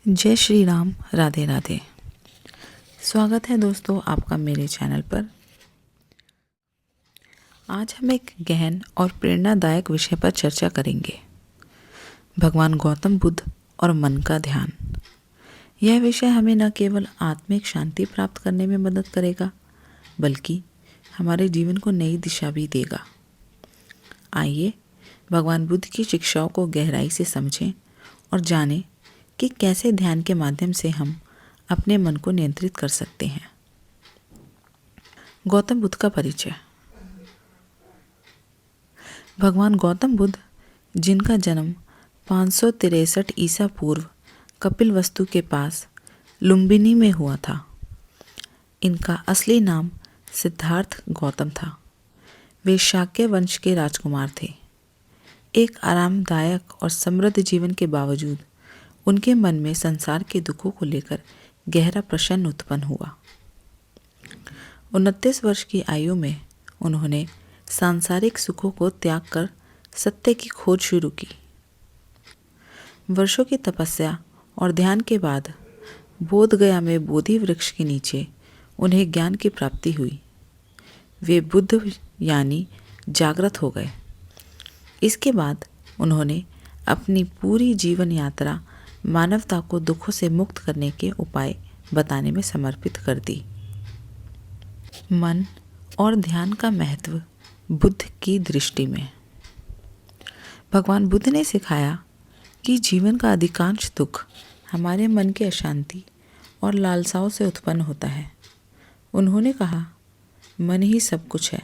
जय श्री राम। राधे राधे। स्वागत है दोस्तों आपका मेरे चैनल पर। आज हम एक गहन और प्रेरणादायक विषय पर चर्चा करेंगे, भगवान गौतम बुद्ध और मन का ध्यान। यह विषय हमें न केवल आत्मिक शांति प्राप्त करने में मदद करेगा, बल्कि हमारे जीवन को नई दिशा भी देगा। आइए भगवान बुद्ध की शिक्षाओं को गहराई से समझें और जानें कि कैसे ध्यान के माध्यम से हम अपने मन को नियंत्रित कर सकते हैं। गौतम बुद्ध का परिचय। भगवान गौतम बुद्ध, जिनका जन्म 563 ईसा पूर्व कपिलवस्तु के पास लुम्बिनी में हुआ था, इनका असली नाम सिद्धार्थ गौतम था। वे शाक्य वंश के राजकुमार थे। एक आरामदायक और समृद्ध जीवन के बावजूद उनके मन में संसार के दुखों को लेकर गहरा प्रश्न उत्पन्न हुआ। 29 वर्ष की आयु में उन्होंने सांसारिक सुखों को त्याग कर सत्य की खोज शुरू की। वर्षों की तपस्या और ध्यान के बाद बोधगया में बोधि वृक्ष के नीचे उन्हें ज्ञान की प्राप्ति हुई। वे बुद्ध यानी जागृत हो गए। इसके बाद उन्होंने अपनी पूरी जीवन यात्रा मानवता को दुखों से मुक्त करने के उपाय बताने में समर्पित कर दी। मन और ध्यान का महत्व बुद्ध की दृष्टि में। भगवान बुद्ध ने सिखाया कि जीवन का अधिकांश दुख हमारे मन की अशांति और लालसाओं से उत्पन्न होता है। उन्होंने कहा, मन ही सब कुछ है,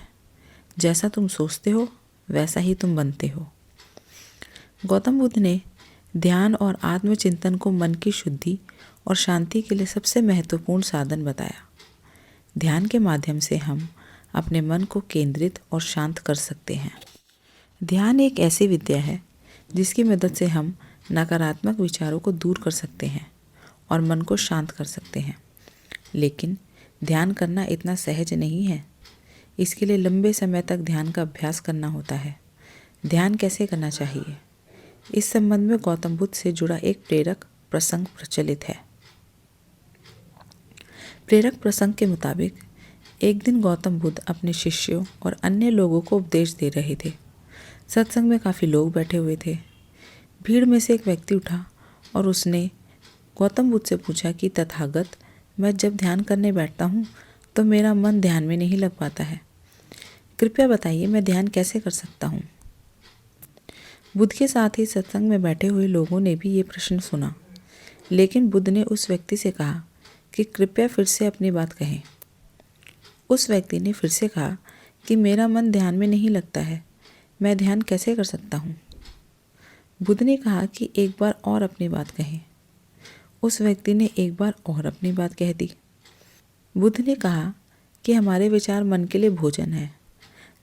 जैसा तुम सोचते हो वैसा ही तुम बनते हो। गौतम बुद्ध ने ध्यान और आत्मचिंतन को मन की शुद्धि और शांति के लिए सबसे महत्वपूर्ण साधन बताया। ध्यान के माध्यम से हम अपने मन को केंद्रित और शांत कर सकते हैं। ध्यान एक ऐसी विद्या है जिसकी मदद से हम नकारात्मक विचारों को दूर कर सकते हैं और मन को शांत कर सकते हैं। लेकिन ध्यान करना इतना सहज नहीं है। इसके लिए लंबे समय तक ध्यान का अभ्यास करना होता है। ध्यान कैसे करना चाहिए, इस संबंध में गौतम बुद्ध से जुड़ा एक प्रेरक प्रसंग प्रचलित है। प्रेरक प्रसंग के मुताबिक एक दिन गौतम बुद्ध अपने शिष्यों और अन्य लोगों को उपदेश दे रहे थे। सत्संग में काफ़ी लोग बैठे हुए थे। भीड़ में से एक व्यक्ति उठा और उसने गौतम बुद्ध से पूछा कि तथागत, मैं जब ध्यान करने बैठता हूँ तो मेरा मन ध्यान में नहीं लग पाता है। कृपया बताइए मैं ध्यान कैसे कर सकता हूँ। बुद्ध के साथ ही सत्संग में बैठे हुए लोगों ने भी ये प्रश्न सुना, लेकिन बुद्ध ने उस व्यक्ति से कहा कि कृपया फिर से अपनी बात कहें। उस व्यक्ति ने फिर से कहा कि मेरा मन ध्यान में नहीं लगता है, मैं ध्यान कैसे कर सकता हूँ। बुद्ध ने कहा कि एक बार और अपनी बात कहें। उस व्यक्ति ने एक बार और अपनी बात कह दी। बुद्ध ने कहा कि हमारे विचार मन के लिए भोजन है।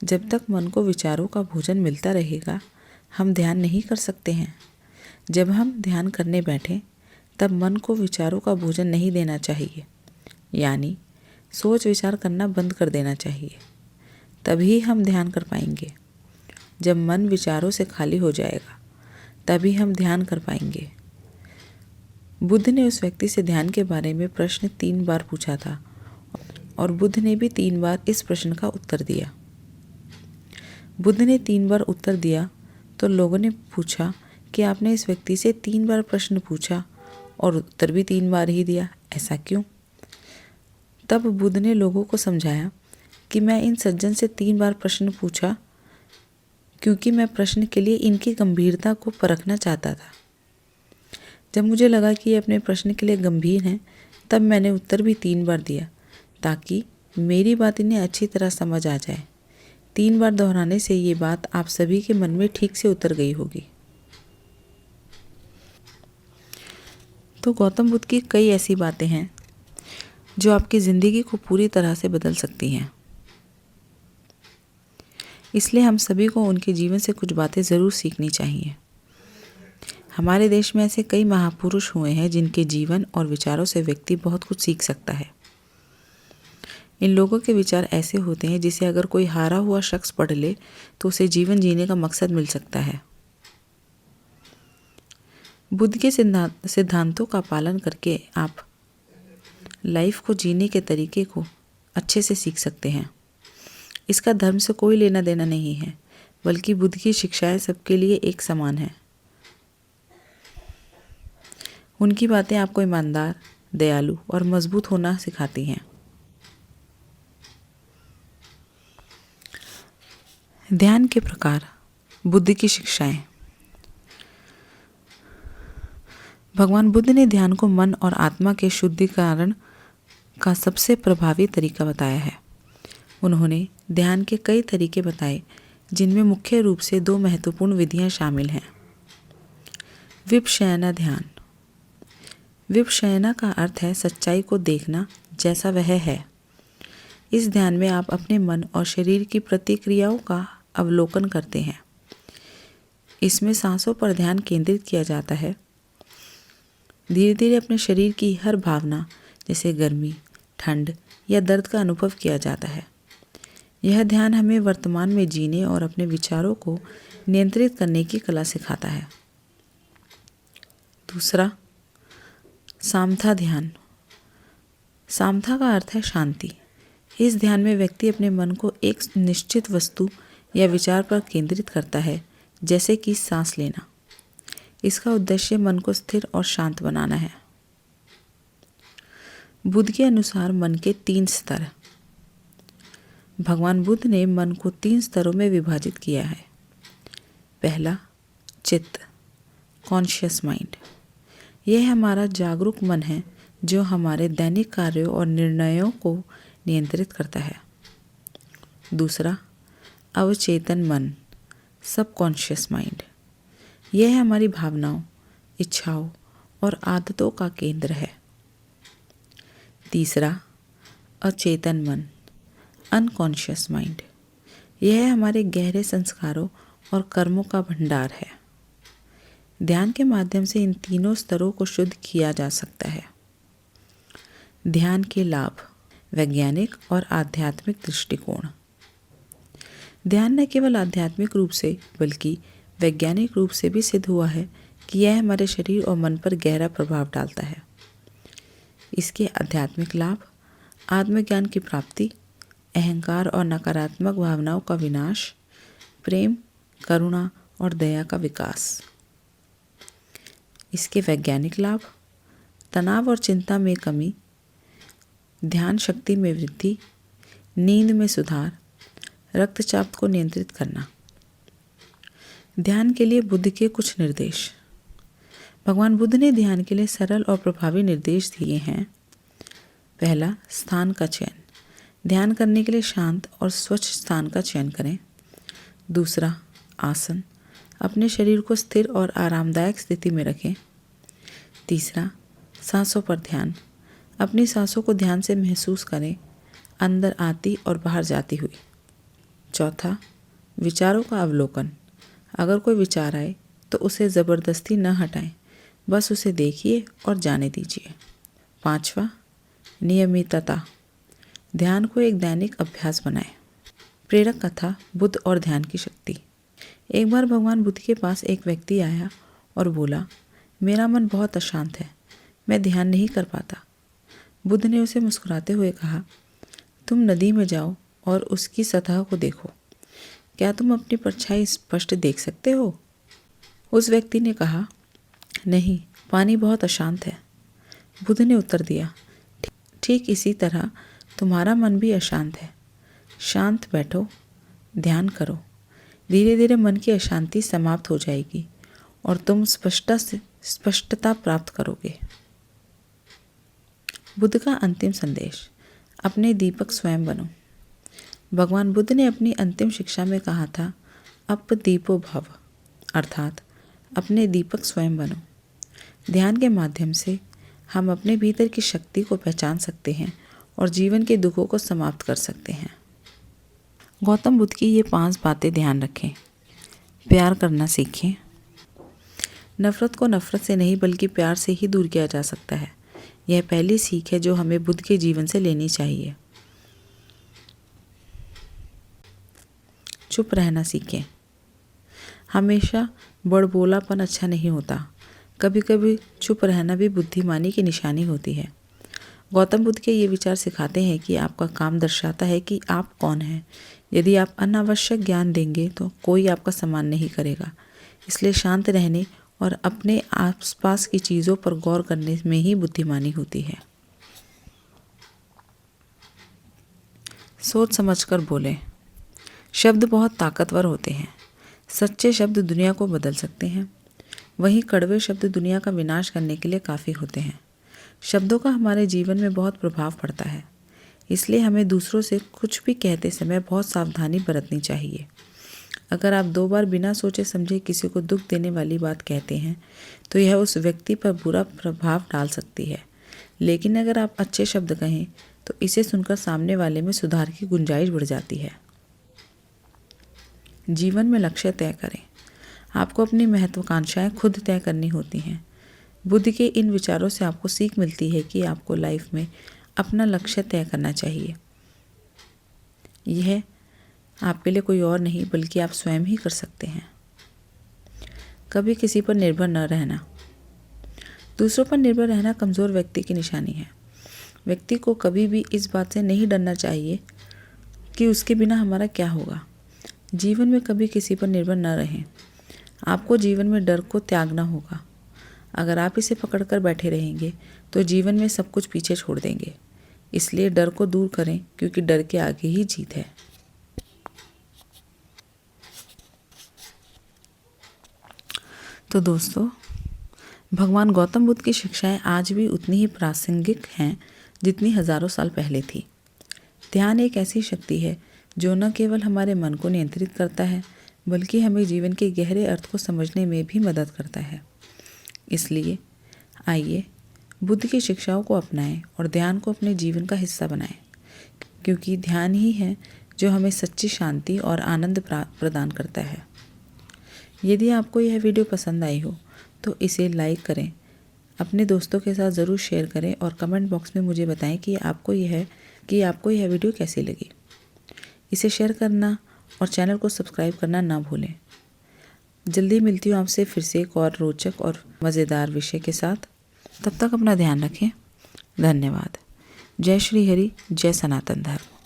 जब तक मन को विचारों का भोजन मिलता रहेगा, हम ध्यान नहीं कर सकते हैं। जब हम ध्यान करने बैठें तब मन को विचारों का भोजन नहीं देना चाहिए, यानी सोच विचार करना बंद कर देना चाहिए। तभी हम ध्यान कर पाएंगे। जब मन विचारों से खाली हो जाएगा तभी हम ध्यान कर पाएंगे। बुद्ध ने उस व्यक्ति से ध्यान के बारे में प्रश्न 3 बार पूछा था और बुद्ध ने भी 3 बार इस प्रश्न का उत्तर दिया। बुद्ध ने 3 बार उत्तर दिया तो लोगों ने पूछा कि आपने इस व्यक्ति से 3 बार प्रश्न पूछा और उत्तर भी 3 बार ही दिया, ऐसा क्यों? तब बुद्ध ने लोगों को समझाया कि मैं इन सज्जन से 3 बार प्रश्न पूछा क्योंकि मैं प्रश्न के लिए इनकी गंभीरता को परखना चाहता था। जब मुझे लगा कि ये अपने प्रश्न के लिए गंभीर हैं, तब मैंने उत्तर भी 3 बार दिया ताकि मेरी बात इन्हें अच्छी तरह समझ आ जाए। 3 बार दोहराने से ये बात आप सभी के मन में ठीक से उतर गई होगी। तो गौतम बुद्ध की कई ऐसी बातें हैं जो आपकी ज़िंदगी को पूरी तरह से बदल सकती हैं। इसलिए हम सभी को उनके जीवन से कुछ बातें ज़रूर सीखनी चाहिए। हमारे देश में ऐसे कई महापुरुष हुए हैं जिनके जीवन और विचारों से व्यक्ति बहुत कुछ सीख सकता है। इन लोगों के विचार ऐसे होते हैं जिसे अगर कोई हारा हुआ शख्स पढ़ ले तो उसे जीवन जीने का मकसद मिल सकता है। बुद्ध के सिद्धांतों का पालन करके आप लाइफ को जीने के तरीके को अच्छे से सीख सकते हैं। इसका धर्म से कोई लेना देना नहीं है, बल्कि बुद्ध की शिक्षाएं सबके लिए एक समान है। उनकी बातें आपको ईमानदार, दयालु और मजबूत होना सिखाती हैं। ध्यान के प्रकार, बुद्ध की शिक्षाएं। भगवान बुद्ध ने ध्यान को मन और आत्मा के शुद्धिकरण का सबसे प्रभावी तरीका बताया है। उन्होंने ध्यान के कई तरीके बताए, जिनमें मुख्य रूप से 2 महत्वपूर्ण विधियां शामिल हैं। विपश्यना ध्यान। विपश्यना का अर्थ है सच्चाई को देखना जैसा वह है। इस ध्यान में आप अपने मन और शरीर की प्रतिक्रियाओं का अवलोकन करते हैं। इसमें सांसों पर ध्यान केंद्रित किया जाता है। धीरे धीरे अपने शरीर की हर भावना, जैसे गर्मी, ठंड या दर्द का अनुभव किया जाता है। यह ध्यान हमें वर्तमान में जीने और अपने विचारों को नियंत्रित करने की कला सिखाता है। दूसरा, सामथा ध्यान। सामथा का अर्थ है शांति। इस ध्यान में व्यक्ति अपने मन को एक निश्चित वस्तु या विचार पर केंद्रित करता है, जैसे कि सांस लेना। इसका उद्देश्य मन को स्थिर और शांत बनाना है। बुद्ध के अनुसार मन के 3 स्तर। भगवान बुद्ध ने मन को 3 स्तरों में विभाजित किया है। पहला, चित्त, कॉन्शियस माइंड। यह हमारा जागरूक मन है, जो हमारे दैनिक कार्यों और निर्णयों को नियंत्रित करता है। दूसरा, अवचेतन मन, सबकॉन्शियस माइंड। यह हमारी भावनाओं, इच्छाओं और आदतों का केंद्र है। तीसरा, अचेतन मन, अनकॉन्शियस माइंड। यह हमारे गहरे संस्कारों और कर्मों का भंडार है। ध्यान के माध्यम से इन तीनों स्तरों को शुद्ध किया जा सकता है। ध्यान के लाभ, वैज्ञानिक और आध्यात्मिक दृष्टिकोण। ध्यान न केवल आध्यात्मिक रूप से बल्कि वैज्ञानिक रूप से भी सिद्ध हुआ है कि यह हमारे शरीर और मन पर गहरा प्रभाव डालता है। इसके आध्यात्मिक लाभ, आत्मज्ञान की प्राप्ति, अहंकार और नकारात्मक भावनाओं का विनाश, प्रेम, करुणा और दया का विकास। इसके वैज्ञानिक लाभ, तनाव और चिंता में कमी, ध्यान शक्ति में वृद्धि, नींद में सुधार, रक्तचाप को नियंत्रित करना। ध्यान के लिए बुद्ध के कुछ निर्देश। भगवान बुद्ध ने ध्यान के लिए सरल और प्रभावी निर्देश दिए हैं। पहला, स्थान का चयन। ध्यान करने के लिए शांत और स्वच्छ स्थान का चयन करें। दूसरा, आसन। अपने शरीर को स्थिर और आरामदायक स्थिति में रखें। तीसरा, सांसों पर ध्यान। अपनी सांसों को ध्यान से महसूस करें, अंदर आती और बाहर जाती हुई। चौथा, विचारों का अवलोकन। अगर कोई विचार आए तो उसे ज़बरदस्ती न हटाएं, बस उसे देखिए और जाने दीजिए। पांचवा, नियमितता। ध्यान को एक दैनिक अभ्यास बनाएं। प्रेरक कथा, बुद्ध और ध्यान की शक्ति। एक बार भगवान बुद्ध के पास एक व्यक्ति आया और बोला, मेरा मन बहुत अशांत है, मैं ध्यान नहीं कर पाता। बुद्ध ने उसे मुस्कुराते हुए कहा, तुम नदी में जाओ और उसकी सतह को देखो। क्या तुम अपनी परछाई स्पष्ट देख सकते हो? उस व्यक्ति ने कहा, नहीं, पानी बहुत अशांत है। बुद्ध ने उत्तर दिया, ठीक इसी तरह तुम्हारा मन भी अशांत है। शांत बैठो, ध्यान करो। धीरे धीरे मन की अशांति समाप्त हो जाएगी और तुम स्पष्टता प्राप्त करोगे। बुद्ध का अंतिम संदेश, अपने दीपक स्वयं बनो। भगवान बुद्ध ने अपनी अंतिम शिक्षा में कहा था, अप दीपो भव, अर्थात अपने दीपक स्वयं बनो। ध्यान के माध्यम से हम अपने भीतर की शक्ति को पहचान सकते हैं और जीवन के दुखों को समाप्त कर सकते हैं। गौतम बुद्ध की ये 5 बातें ध्यान रखें। प्यार करना सीखें। नफरत को नफरत से नहीं बल्कि प्यार से ही दूर किया जा सकता है। यह पहली सीख है जो हमें बुद्ध के जीवन से लेनी चाहिए। चुप रहना सीखें। हमेशा बड़बोलापन अच्छा नहीं होता। कभी कभी चुप रहना भी बुद्धिमानी की निशानी होती है। गौतम बुद्ध के ये विचार सिखाते हैं कि आपका काम दर्शाता है कि आप कौन हैं। यदि आप अनावश्यक ज्ञान देंगे तो कोई आपका सम्मान नहीं करेगा। इसलिए शांत रहने और अपने आसपास की चीज़ों पर गौर करने में ही बुद्धिमानी होती है। सोच समझकर बोलें। शब्द बहुत ताकतवर होते हैं। सच्चे शब्द दुनिया को बदल सकते हैं, वहीं कड़वे शब्द दुनिया का विनाश करने के लिए काफ़ी होते हैं। शब्दों का हमारे जीवन में बहुत प्रभाव पड़ता है, इसलिए हमें दूसरों से कुछ भी कहते समय बहुत सावधानी बरतनी चाहिए। अगर आप 2 बार बिना सोचे समझे किसी को दुख देने वाली बात कहते हैं तो यह उस व्यक्ति पर बुरा प्रभाव डाल सकती है, लेकिन अगर आप अच्छे शब्द कहें तो इसे सुनकर सामने वाले में सुधार की गुंजाइश बढ़ जाती है। जीवन में लक्ष्य तय करें। आपको अपनी महत्वाकांक्षाएं खुद तय करनी होती हैं। बुद्ध के इन विचारों से आपको सीख मिलती है कि आपको लाइफ में अपना लक्ष्य तय करना चाहिए। यह आपके लिए कोई और नहीं बल्कि आप स्वयं ही कर सकते हैं। कभी किसी पर निर्भर न रहना। दूसरों पर निर्भर रहना कमज़ोर व्यक्ति की निशानी है। व्यक्ति को कभी भी इस बात से नहीं डरना चाहिए कि उसके बिना हमारा क्या होगा। जीवन में कभी किसी पर निर्भर न रहें। आपको जीवन में डर को त्यागना होगा। अगर आप इसे पकड़कर बैठे रहेंगे तो जीवन में सब कुछ पीछे छोड़ देंगे। इसलिए डर को दूर करें, क्योंकि डर के आगे ही जीत है। तो दोस्तों, भगवान गौतम बुद्ध की शिक्षाएं आज भी उतनी ही प्रासंगिक हैं जितनी हजारों साल पहले थी। ध्यान एक ऐसी शक्ति है जो न केवल हमारे मन को नियंत्रित करता है बल्कि हमें जीवन के गहरे अर्थ को समझने में भी मदद करता है। इसलिए आइए बुद्ध की शिक्षाओं को अपनाएं और ध्यान को अपने जीवन का हिस्सा बनाएं, क्योंकि ध्यान ही है जो हमें सच्ची शांति और आनंद प्रदान करता है। यदि आपको यह वीडियो पसंद आई हो तो इसे लाइक करें, अपने दोस्तों के साथ ज़रूर शेयर करें और कमेंट बॉक्स में मुझे बताएं कि आपको यह वीडियो कैसी लगी। इसे शेयर करना और चैनल को सब्सक्राइब करना ना भूलें। जल्दी मिलती हूँ आपसे फिर से एक और रोचक और मज़ेदार विषय के साथ। तब तक अपना ध्यान रखें। धन्यवाद। जय श्री हरि, जय सनातन धर्म।